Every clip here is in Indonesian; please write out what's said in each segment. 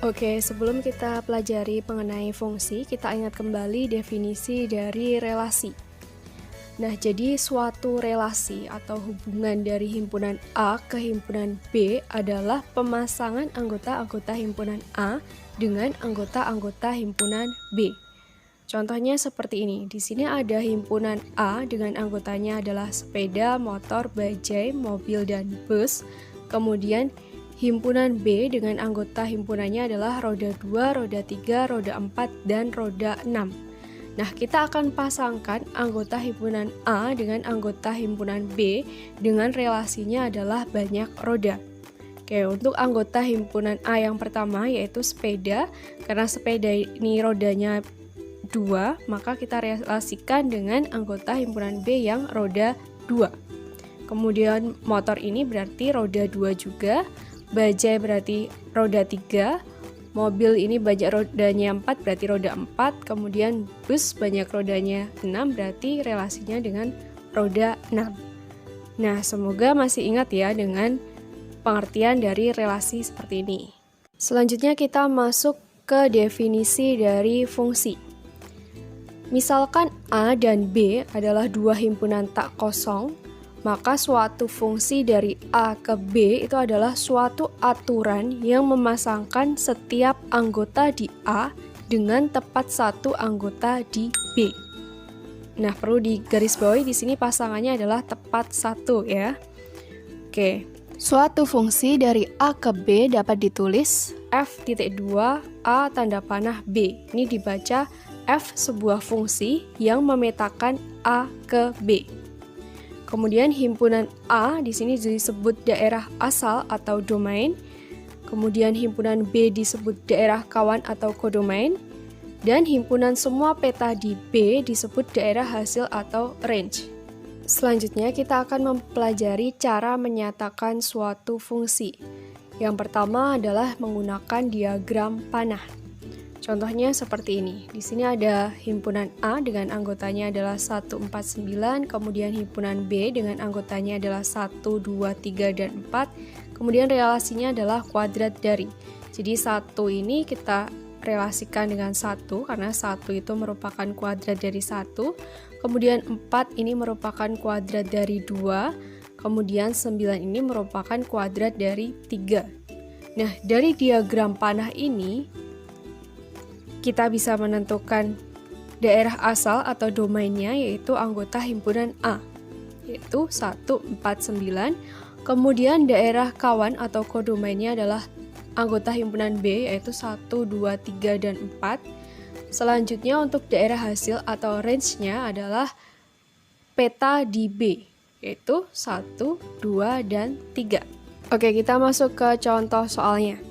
Oke, sebelum kita pelajari mengenai fungsi, kita ingat kembali definisi dari relasi. Nah, jadi suatu relasi atau hubungan dari himpunan A ke himpunan B adalah pemasangan anggota-anggota himpunan A dengan anggota-anggota himpunan B. Contohnya seperti ini. Di sini ada himpunan A dengan anggotanya adalah sepeda, motor, bajai, mobil, dan bus. Kemudian himpunan B dengan anggota himpunannya adalah roda 2, roda 3, roda 4, dan roda 6. Nah, kita akan pasangkan anggota himpunan A dengan anggota himpunan B dengan relasinya adalah banyak roda. Oke, untuk anggota himpunan A yang pertama yaitu sepeda, karena sepeda ini rodanya 2, maka kita relasikan dengan anggota himpunan B yang roda 2. Kemudian motor ini berarti roda 2 juga, bajai berarti roda 3, mobil ini banyak rodanya 4 berarti roda 4, kemudian bus banyak rodanya 6 berarti relasinya dengan roda 6. Nah, semoga masih ingat ya dengan pengertian dari relasi seperti ini. Selanjutnya kita masuk ke definisi dari fungsi. Misalkan A dan B adalah dua himpunan tak kosong, maka suatu fungsi dari A ke B itu adalah suatu aturan yang memasangkan setiap anggota di A dengan tepat satu anggota di B. Nah, perlu digarisbawahi di sini pasangannya adalah tepat satu ya. Oke, suatu fungsi dari A ke B dapat ditulis F.2 A tanda panah B. Ini dibaca F sebuah fungsi yang memetakan A ke B. Kemudian himpunan A di sini disebut daerah asal atau domain. Kemudian himpunan B disebut daerah kawan atau kodomain. Dan himpunan semua peta di B disebut daerah hasil atau range. Selanjutnya kita akan mempelajari cara menyatakan suatu fungsi. Yang pertama adalah menggunakan diagram panah. Contohnya seperti ini. Di sini ada himpunan A dengan anggotanya adalah 149, kemudian himpunan B dengan anggotanya adalah 1, 2, 3, dan 4. Kemudian relasinya adalah kuadrat dari. Jadi 1 ini kita relasikan dengan 1 karena 1 itu merupakan kuadrat dari 1. Kemudian 4 ini merupakan kuadrat dari 2. Kemudian 9 ini merupakan kuadrat dari 3. Nah, dari diagram panah ini kita bisa menentukan daerah asal atau domainnya yaitu anggota himpunan A yaitu 149. Kemudian daerah kawan atau kodomainnya adalah anggota himpunan B yaitu 1, 2, 3, dan 4. Selanjutnya untuk daerah hasil atau range-nya adalah peta di B yaitu 1, 2, dan 3. Oke, kita masuk ke contoh soalnya.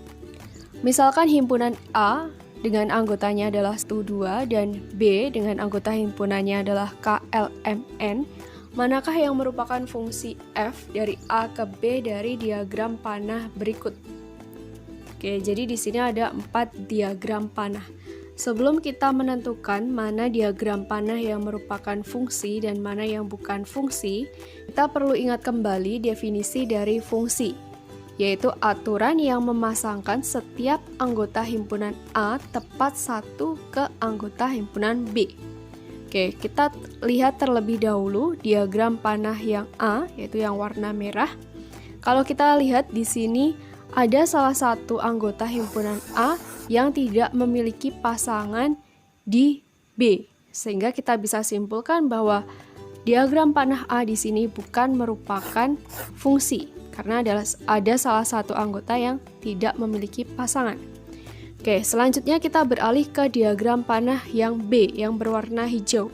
Misalkan himpunan A dengan anggotanya adalah 1, 2 dan B dengan anggota himpunannya adalah KLMN, manakah yang merupakan fungsi F dari A ke B dari diagram panah berikut? Oke, jadi di sini ada 4 diagram panah. Sebelum kita menentukan mana diagram panah yang merupakan fungsi dan mana yang bukan fungsi, kita perlu ingat kembali definisi dari fungsi, yaitu aturan yang memasangkan setiap anggota himpunan A tepat satu ke anggota himpunan B. Oke, kita lihat terlebih dahulu diagram panah yang A, yaitu yang warna merah. Kalau kita lihat di sini ada salah satu anggota himpunan A yang tidak memiliki pasangan di B, sehingga kita bisa simpulkan bahwa diagram panah A di sini bukan merupakan fungsi, karena ada salah satu anggota yang tidak memiliki pasangan. Oke, selanjutnya kita beralih ke diagram panah yang B yang berwarna hijau.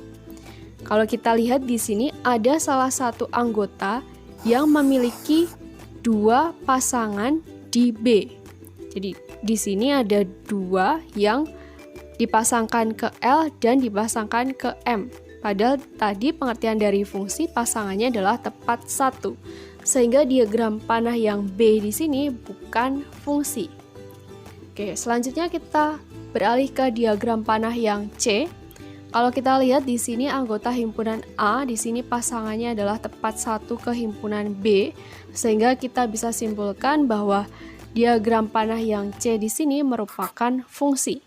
Kalau kita lihat di sini ada salah satu anggota yang memiliki 2 pasangan di B. Jadi di sini ada 2 yang dipasangkan ke L dan dipasangkan ke M. Padahal tadi pengertian dari fungsi pasangannya adalah tepat 1. Sehingga diagram panah yang B di sini bukan fungsi. Oke, selanjutnya kita beralih ke diagram panah yang C. Kalau kita lihat di sini anggota himpunan A di sini pasangannya adalah tepat 1 ke himpunan B, sehingga kita bisa simpulkan bahwa diagram panah yang C di sini merupakan fungsi.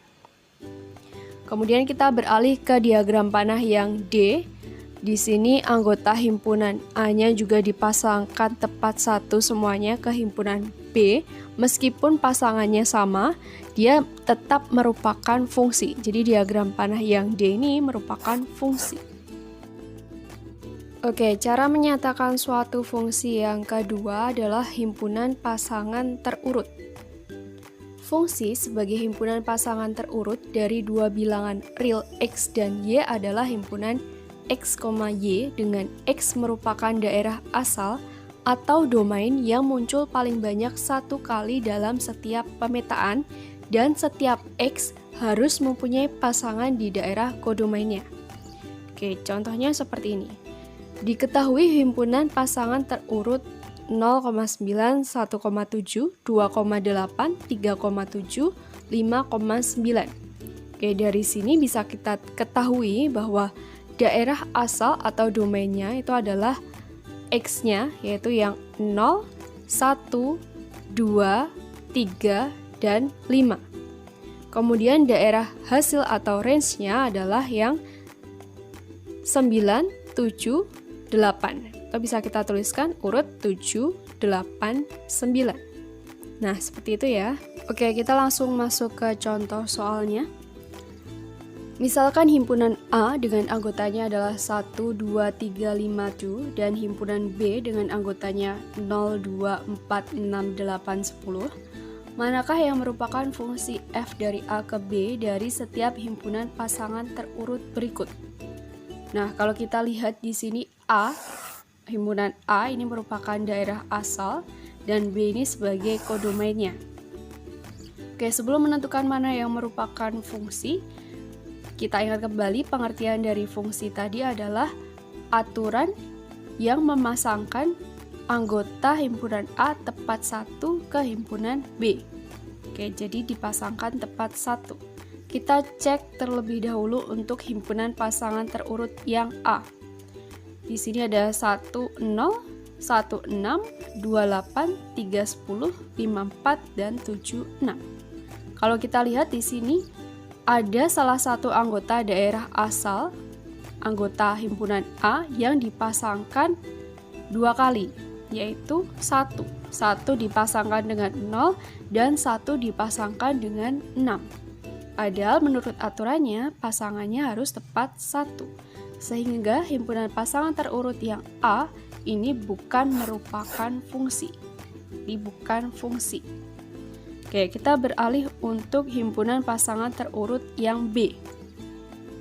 Kemudian kita beralih ke diagram panah yang D. Di sini anggota himpunan A-nya juga dipasangkan tepat satu semuanya ke himpunan B. Meskipun pasangannya sama, dia tetap merupakan fungsi. Jadi diagram panah yang D ini merupakan fungsi. Oke, cara menyatakan suatu fungsi yang kedua adalah himpunan pasangan terurut. Fungsi sebagai himpunan pasangan terurut dari dua bilangan real X dan Y adalah himpunan X, Y dengan X merupakan daerah asal atau domain yang muncul paling banyak satu kali dalam setiap pemetaan dan setiap X harus mempunyai pasangan di daerah kodomainnya. Oke, contohnya seperti ini. Diketahui himpunan pasangan terurut 0,9, 1,7, 2,8, 3,7, 5,9. Oke, dari sini bisa kita ketahui bahwa daerah asal atau domainnya itu adalah X-nya, yaitu yang 0, 1, 2, 3, dan 5. Kemudian daerah hasil atau range-nya adalah yang 9, 7, 8. Atau bisa kita tuliskan urut 7, 8, 9. Nah, seperti itu ya. Oke, kita langsung masuk ke contoh soalnya. Misalkan himpunan A dengan anggotanya adalah 1, 2, 3, 5, 7 dan himpunan B dengan anggotanya 0, 2, 4, 6, 8, 10. Manakah yang merupakan fungsi f dari A ke B dari setiap himpunan pasangan terurut berikut? Nah, kalau kita lihat di sini A, himpunan A ini merupakan daerah asal dan B ini sebagai kodomainnya. Oke, sebelum menentukan mana yang merupakan fungsi, kita ingat kembali pengertian dari fungsi tadi adalah aturan yang memasangkan anggota himpunan A tepat satu ke himpunan B. Oke, jadi dipasangkan tepat satu. Kita cek terlebih dahulu untuk himpunan pasangan terurut yang A. Di sini ada 1, 0, 1, 6, 2, 8, 3, 10, 5, 4, dan 7, 6. Kalau kita lihat di sini ada salah satu anggota daerah asal, anggota himpunan A yang dipasangkan dua kali, yaitu 1. 1 dipasangkan dengan 0 dan 1 dipasangkan dengan 6. Padahal menurut aturannya pasangannya harus tepat 1. Sehingga himpunan pasangan terurut yang A ini bukan merupakan fungsi. Ini bukan fungsi. Oke, kita beralih untuk himpunan pasangan terurut yang B.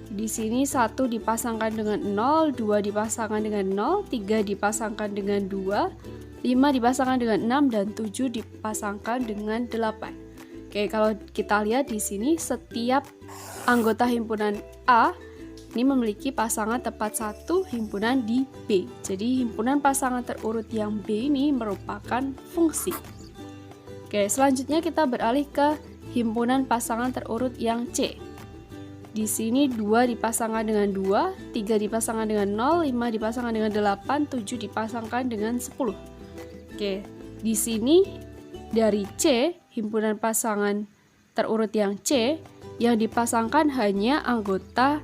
Di sini 1 dipasangkan dengan 0, 2 dipasangkan dengan 0, 3 dipasangkan dengan 2, 5 dipasangkan dengan 6, dan 7 dipasangkan dengan 8. Oke, kalau kita lihat di sini setiap anggota himpunan A ini memiliki pasangan tepat satu himpunan di B. Jadi himpunan pasangan terurut yang B ini merupakan fungsi. Oke, selanjutnya kita beralih ke himpunan pasangan terurut yang C. Di sini 2 dipasangkan dengan 2, 3 dipasangkan dengan 0, 5 dipasangkan dengan 8, 7 dipasangkan dengan 10. Oke, di sini dari C, himpunan pasangan terurut yang C, yang dipasangkan hanya anggota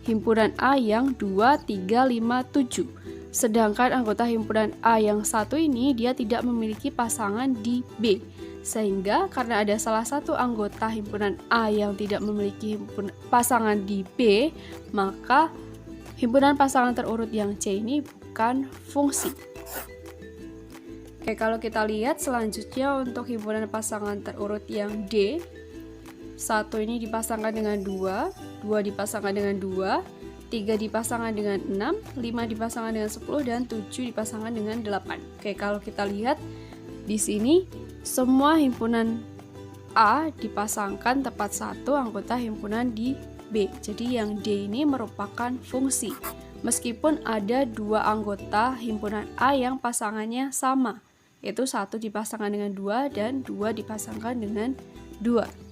himpunan A yang 2, 3, 5, 7. Sedangkan anggota himpunan A yang satu ini dia tidak memiliki pasangan di B. Sehingga karena ada salah satu anggota himpunan A yang tidak memiliki pasangan di B, maka himpunan pasangan terurut yang C ini bukan fungsi. Oke, kalau kita lihat selanjutnya untuk himpunan pasangan terurut yang D, 1 ini dipasangkan dengan 2, 2 dipasangkan dengan 2, 3 dipasangkan dengan 6, 5 dipasangkan dengan 10, dan 7 dipasangkan dengan 8. Oke, kalau kita lihat di sini semua himpunan A dipasangkan tepat satu anggota himpunan di B. Jadi yang D ini merupakan fungsi. Meskipun ada dua anggota himpunan A yang pasangannya sama, yaitu 1 dipasangkan dengan 2 dan 2 dipasangkan dengan 2.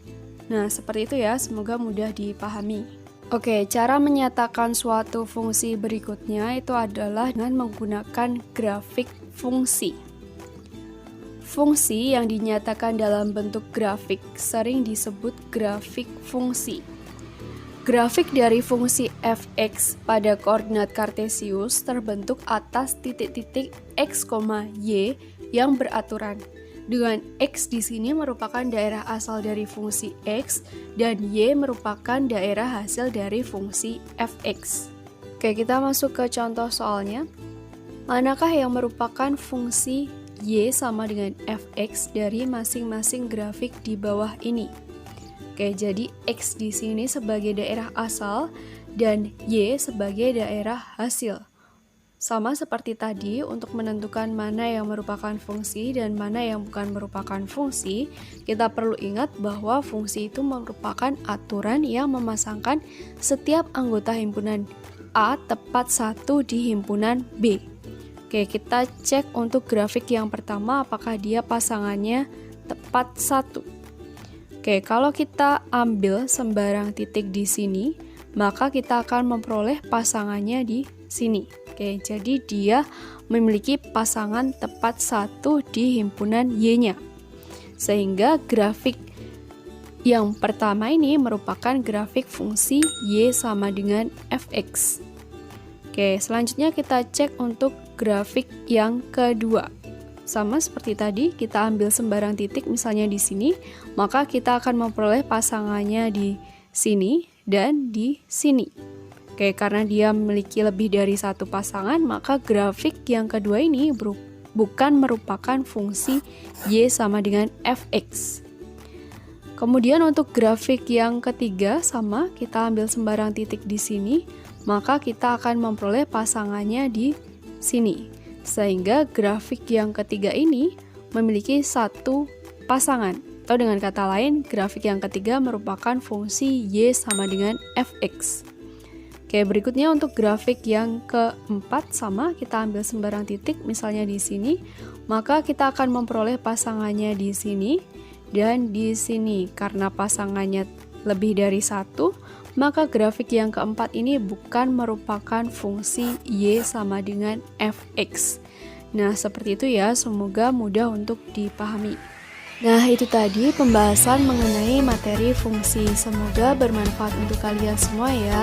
Nah, seperti itu ya, semoga mudah dipahami. Oke, cara menyatakan suatu fungsi berikutnya itu adalah dengan menggunakan grafik fungsi. Fungsi yang dinyatakan dalam bentuk grafik sering disebut grafik fungsi. Grafik dari fungsi f(x) pada koordinat kartesius terbentuk atas titik-titik x, y yang beraturan. Dengan x di sini merupakan daerah asal dari fungsi x dan y merupakan daerah hasil dari fungsi f(x). Oke, kita masuk ke contoh soalnya. Manakah yang merupakan fungsi y sama dengan f(x) dari masing-masing grafik di bawah ini? Oke, jadi x di sini sebagai daerah asal dan y sebagai daerah hasil. Sama seperti tadi, untuk menentukan mana yang merupakan fungsi dan mana yang bukan merupakan fungsi, kita perlu ingat bahwa fungsi itu merupakan aturan yang memasangkan setiap anggota himpunan A tepat satu di himpunan B. Oke, kita cek untuk grafik yang pertama apakah dia pasangannya tepat satu. Oke, kalau kita ambil sembarang titik di sini, maka kita akan memperoleh pasangannya di sini. Oke, jadi dia memiliki pasangan tepat satu di himpunan Y-nya. Sehingga grafik yang pertama ini merupakan grafik fungsi Y sama dengan fx. Oke, selanjutnya kita cek untuk grafik yang kedua. Sama seperti tadi, kita ambil sembarang titik misalnya di sini, maka kita akan memperoleh pasangannya di sini dan di sini. Oke, karena dia memiliki lebih dari satu pasangan, maka grafik yang kedua ini bukan merupakan fungsi y sama dengan fx. Kemudian untuk grafik yang ketiga sama, kita ambil sembarang titik di sini, maka kita akan memperoleh pasangannya di sini. Sehingga grafik yang ketiga ini memiliki satu pasangan. Atau dengan kata lain, grafik yang ketiga merupakan fungsi y sama dengan fx. Oke, berikutnya untuk grafik yang keempat sama, kita ambil sembarang titik, misalnya di sini, maka kita akan memperoleh pasangannya di sini dan di sini. Karena pasangannya lebih dari satu, maka grafik yang keempat ini bukan merupakan fungsi y sama dengan fx. Nah, seperti itu ya, semoga mudah untuk dipahami. Nah, itu tadi pembahasan mengenai materi fungsi. Semoga bermanfaat untuk kalian semua ya.